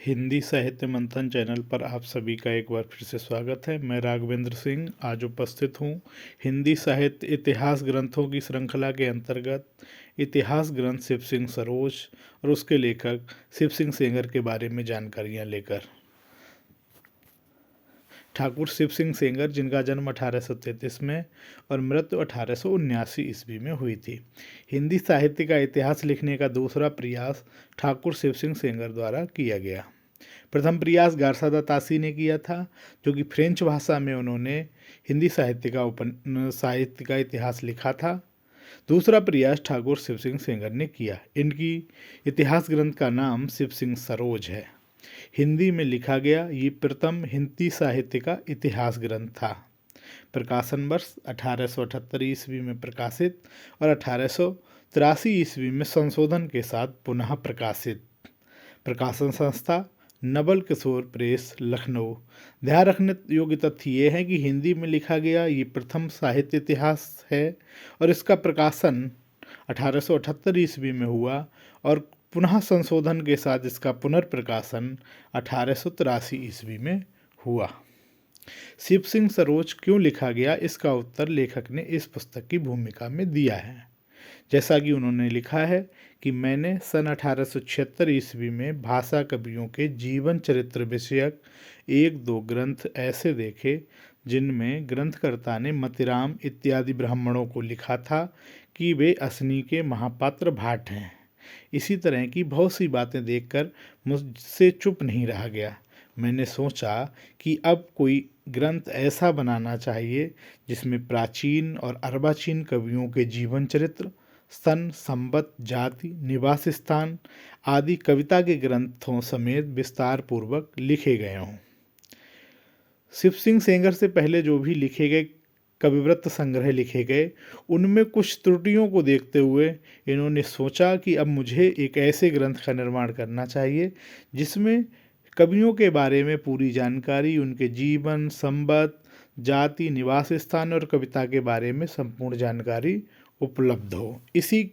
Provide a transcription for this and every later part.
हिंदी साहित्य मंथन चैनल पर आप सभी का एक बार फिर से स्वागत है। मैं राघवेंद्र सिंह आज उपस्थित हूँ हिंदी साहित्य इतिहास ग्रंथों की श्रृंखला के अंतर्गत इतिहास ग्रंथ शिव सिंह सरोज और उसके लेखक शिव सिंह सेंगर के बारे में जानकारियाँ लेकर। ठाकुर शिव सिंह सेंगर, जिनका जन्म 1833 में और मृत्यु 1879 ईस्वी में हुई थी। हिंदी साहित्य का इतिहास लिखने का दूसरा प्रयास ठाकुर शिव सिंह सेंगर द्वारा किया गया। प्रथम प्रयास गारसादा तासी ने किया था, जो कि फ्रेंच भाषा में उन्होंने हिंदी साहित्य का इतिहास लिखा था। दूसरा प्रयास ठाकुर शिव सिंह सेंगर ने किया। इनकी इतिहास ग्रंथ का नाम शिव सिंह सरोज है। हिंदी में लिखा गया ये प्रथम हिंदी साहित्य का इतिहास ग्रंथ था। प्रकाशन वर्ष 1878 ईस्वी में प्रकाशित और 1883 ईस्वी में संशोधन के साथ पुनः प्रकाशित। प्रकाशन संस्था नवल किशोर प्रेस, लखनऊ। ध्यान रखने योग्य तथ्य ये है कि हिंदी में लिखा गया ये प्रथम साहित्य इतिहास है और इसका प्रकाशन 1878 ईस्वी में हुआ और पुनः संशोधन के साथ इसका पुनर्प्रकाशन 1883 ईस्वी में हुआ। शिव सिंह सरोज क्यों लिखा गया, इसका उत्तर लेखक ने इस पुस्तक की भूमिका में दिया है। जैसा कि उन्होंने लिखा है कि मैंने सन 1876 ईस्वी में भाषा कवियों के जीवन चरित्र विषयक 1-2 ग्रंथ ऐसे देखे जिनमें ग्रंथकर्ता ने मतिराम इत्यादि ब्राह्मणों को लिखा था कि वे असनी के महापात्र भाट हैं। इसी तरह की बहुत सी बातें देखकर मुझसे चुप नहीं रहा गया। मैंने सोचा कि अब कोई ग्रंथ ऐसा बनाना चाहिए जिसमें प्राचीन और अर्वाचीन कवियों के जीवन चरित्र, सन, संवत, जाति, निवास स्थान आदि कविता के ग्रंथों समेत विस्तार पूर्वक लिखे गए हों। शिव सिंह सेंगर से पहले जो भी लिखे गए कविवृत्त संग्रह लिखे गए, उनमें कुछ त्रुटियों को देखते हुए इन्होंने सोचा कि अब मुझे एक ऐसे ग्रंथ का निर्माण करना चाहिए जिसमें कवियों के बारे में पूरी जानकारी, उनके जीवन, संवत, जाति, निवास स्थान और कविता के बारे में संपूर्ण जानकारी उपलब्ध हो। इसी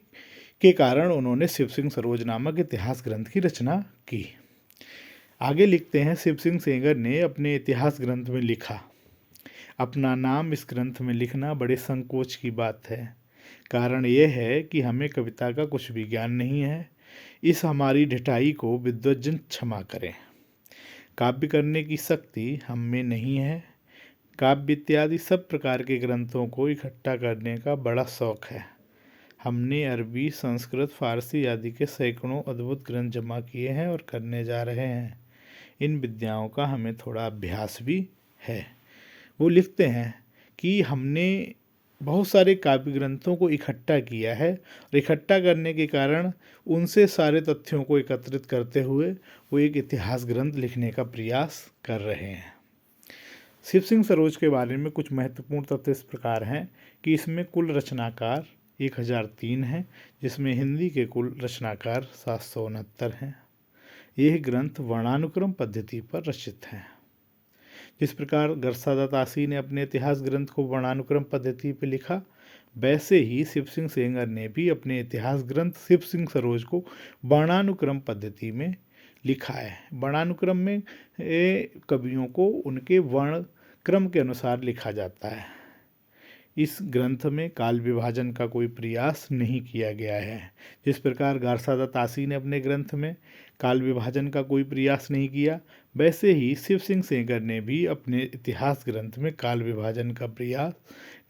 के कारण उन्होंने शिव सिंह सरोज नामक इतिहास ग्रंथ की रचना की। आगे लिखते हैं, शिव सिंह सेंगर ने अपने इतिहास ग्रंथ में लिखा, अपना नाम इस ग्रंथ में लिखना बड़े संकोच की बात है। कारण यह है कि हमें कविता का कुछ भी ज्ञान नहीं है। इस हमारी ढिठाई को विद्वज्जन क्षमा करें। काव्य करने की शक्ति हम में नहीं है। काव्य इत्यादि सब प्रकार के ग्रंथों को इकट्ठा करने का बड़ा शौक है। हमने अरबी, संस्कृत, फारसी आदि के सैकड़ों अद्भुत ग्रंथ जमा किए हैं और करने जा रहे हैं। इन विद्याओं का हमें थोड़ा अभ्यास भी है। वो लिखते हैं कि हमने बहुत सारे काव्य ग्रंथों को इकट्ठा किया है और इकट्ठा करने के कारण उनसे सारे तथ्यों को एकत्रित करते हुए वो एक इतिहास ग्रंथ लिखने का प्रयास कर रहे हैं। शिव सिंह सरोज के बारे में कुछ महत्वपूर्ण तथ्य इस प्रकार हैं कि इसमें कुल रचनाकार 1003 हैं, जिसमें हिंदी के कुल रचनाकार 769 हैं। यह ग्रंथ वर्णानुक्रम पद्धति पर रचित हैं। जिस प्रकार गारसादा तासी ने अपने इतिहास ग्रंथ को वर्णानुक्रम पद्धति पर लिखा, वैसे ही शिव सिंह सेंगर ने भी अपने इतिहास ग्रंथ शिव सिंह सरोज को वर्णानुक्रम पद्धति में लिखा है। वर्णानुक्रम में कवियों को उनके वर्ण क्रम के अनुसार लिखा जाता है। इस ग्रंथ में काल विभाजन का कोई प्रयास नहीं किया गया है। जिस प्रकार गारसादा तासी ने अपने ग्रंथ में काल विभाजन का कोई प्रयास नहीं किया, वैसे ही शिव सिंह सेंगर ने भी अपने इतिहास ग्रंथ में काल विभाजन का प्रयास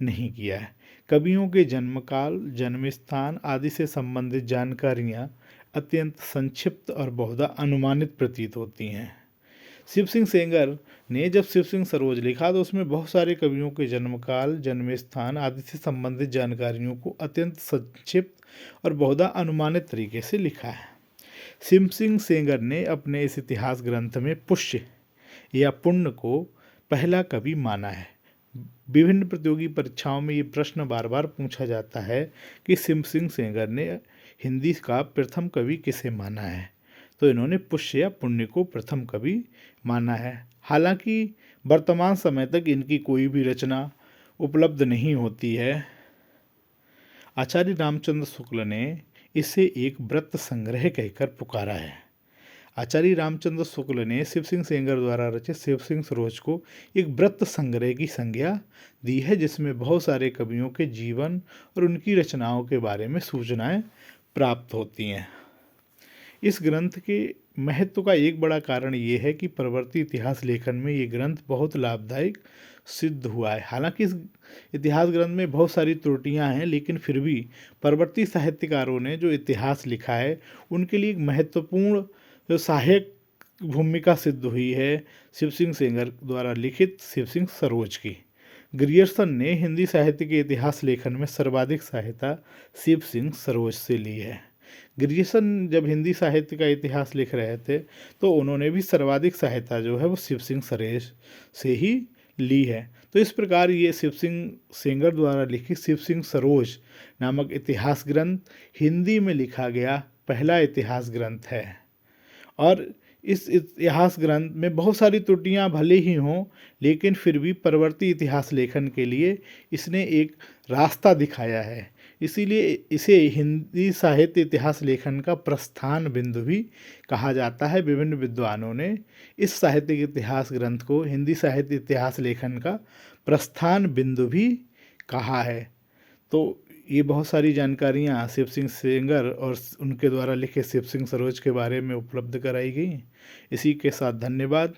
नहीं किया है। कवियों के जन्मकाल, जन्म स्थान आदि से संबंधित जानकारियाँ अत्यंत संक्षिप्त और बहुधा अनुमानित प्रतीत होती हैं। शिव सिंह सेंगर ने जब शिव सिंह सरोज लिखा तो उसमें बहुत सारे कवियों के जन्मकाल, जन्म स्थान आदि से संबंधित जानकारियों को अत्यंत संक्षिप्त और बहुधा अनुमानित तरीके से लिखा है। शिव सिंह सेंगर ने अपने इस इतिहास ग्रंथ में पुष्य या पुण्य को पहला कवि माना है। विभिन्न प्रतियोगी परीक्षाओं में ये प्रश्न बार बार पूछा जाता है कि शिव सिंह सेंगर ने हिंदी का प्रथम कवि किसे माना है, तो इन्होंने पुष्य या पुण्य को प्रथम कवि माना है। हालांकि वर्तमान समय तक इनकी कोई भी रचना उपलब्ध नहीं होती है। आचार्य रामचंद्र शुक्ल ने इसे एक व्रत संग्रह कहकर पुकारा है। आचार्य रामचंद्र शुक्ल ने शिव सिंह सेंगर द्वारा रचित शिव सिंह सरोज को एक वृत्त संग्रह की संज्ञा दी है, जिसमें बहुत सारे कवियों के जीवन और उनकी रचनाओं के बारे में सूचनाएं प्राप्त होती हैं। इस ग्रंथ के महत्व का एक बड़ा कारण ये है कि परवर्ती इतिहास लेखन में ये ग्रंथ बहुत लाभदायक सिद्ध हुआ है। हालांकि इस इतिहास ग्रंथ में बहुत सारी त्रुटियां हैं, लेकिन फिर भी परवर्ती साहित्यकारों ने जो इतिहास लिखा है उनके लिए एक महत्वपूर्ण जो सहायक भूमिका सिद्ध हुई है शिव सिंह सेंगर द्वारा लिखित शिव सिंह सरोज की। ग्रियर्सन ने हिंदी साहित्य के इतिहास लेखन में सर्वाधिक सहायता शिव सिंह सरोज से ली है। ग्रियर्सन जब हिंदी साहित्य का इतिहास लिख रहे थे तो उन्होंने भी सर्वाधिक सहायता जो है वो शिव सिंह सरोज से ही ली है। तो इस प्रकार ये शिव सिंह सेंगर द्वारा लिखित शिव सिंह सरोज नामक इतिहास ग्रंथ हिंदी में लिखा गया पहला इतिहास ग्रंथ है। और इस इतिहास ग्रंथ में बहुत सारी त्रुटियां भले ही हों, लेकिन फिर भी परवर्ती इतिहास लेखन के लिए इसने एक रास्ता दिखाया है। इसीलिए इसे हिंदी साहित्य इतिहास लेखन का प्रस्थान बिंदु भी कहा जाता है। विभिन्न विद्वानों ने इस साहित्यिक इतिहास ग्रंथ को हिंदी साहित्य इतिहास लेखन का प्रस्थान बिंदु भी कहा है। तो ये बहुत सारी जानकारियाँ शिव सिंह सेंगर और उनके द्वारा लिखे शिव सिंह सरोज के बारे में उपलब्ध कराई गई। इसी के साथ धन्यवाद।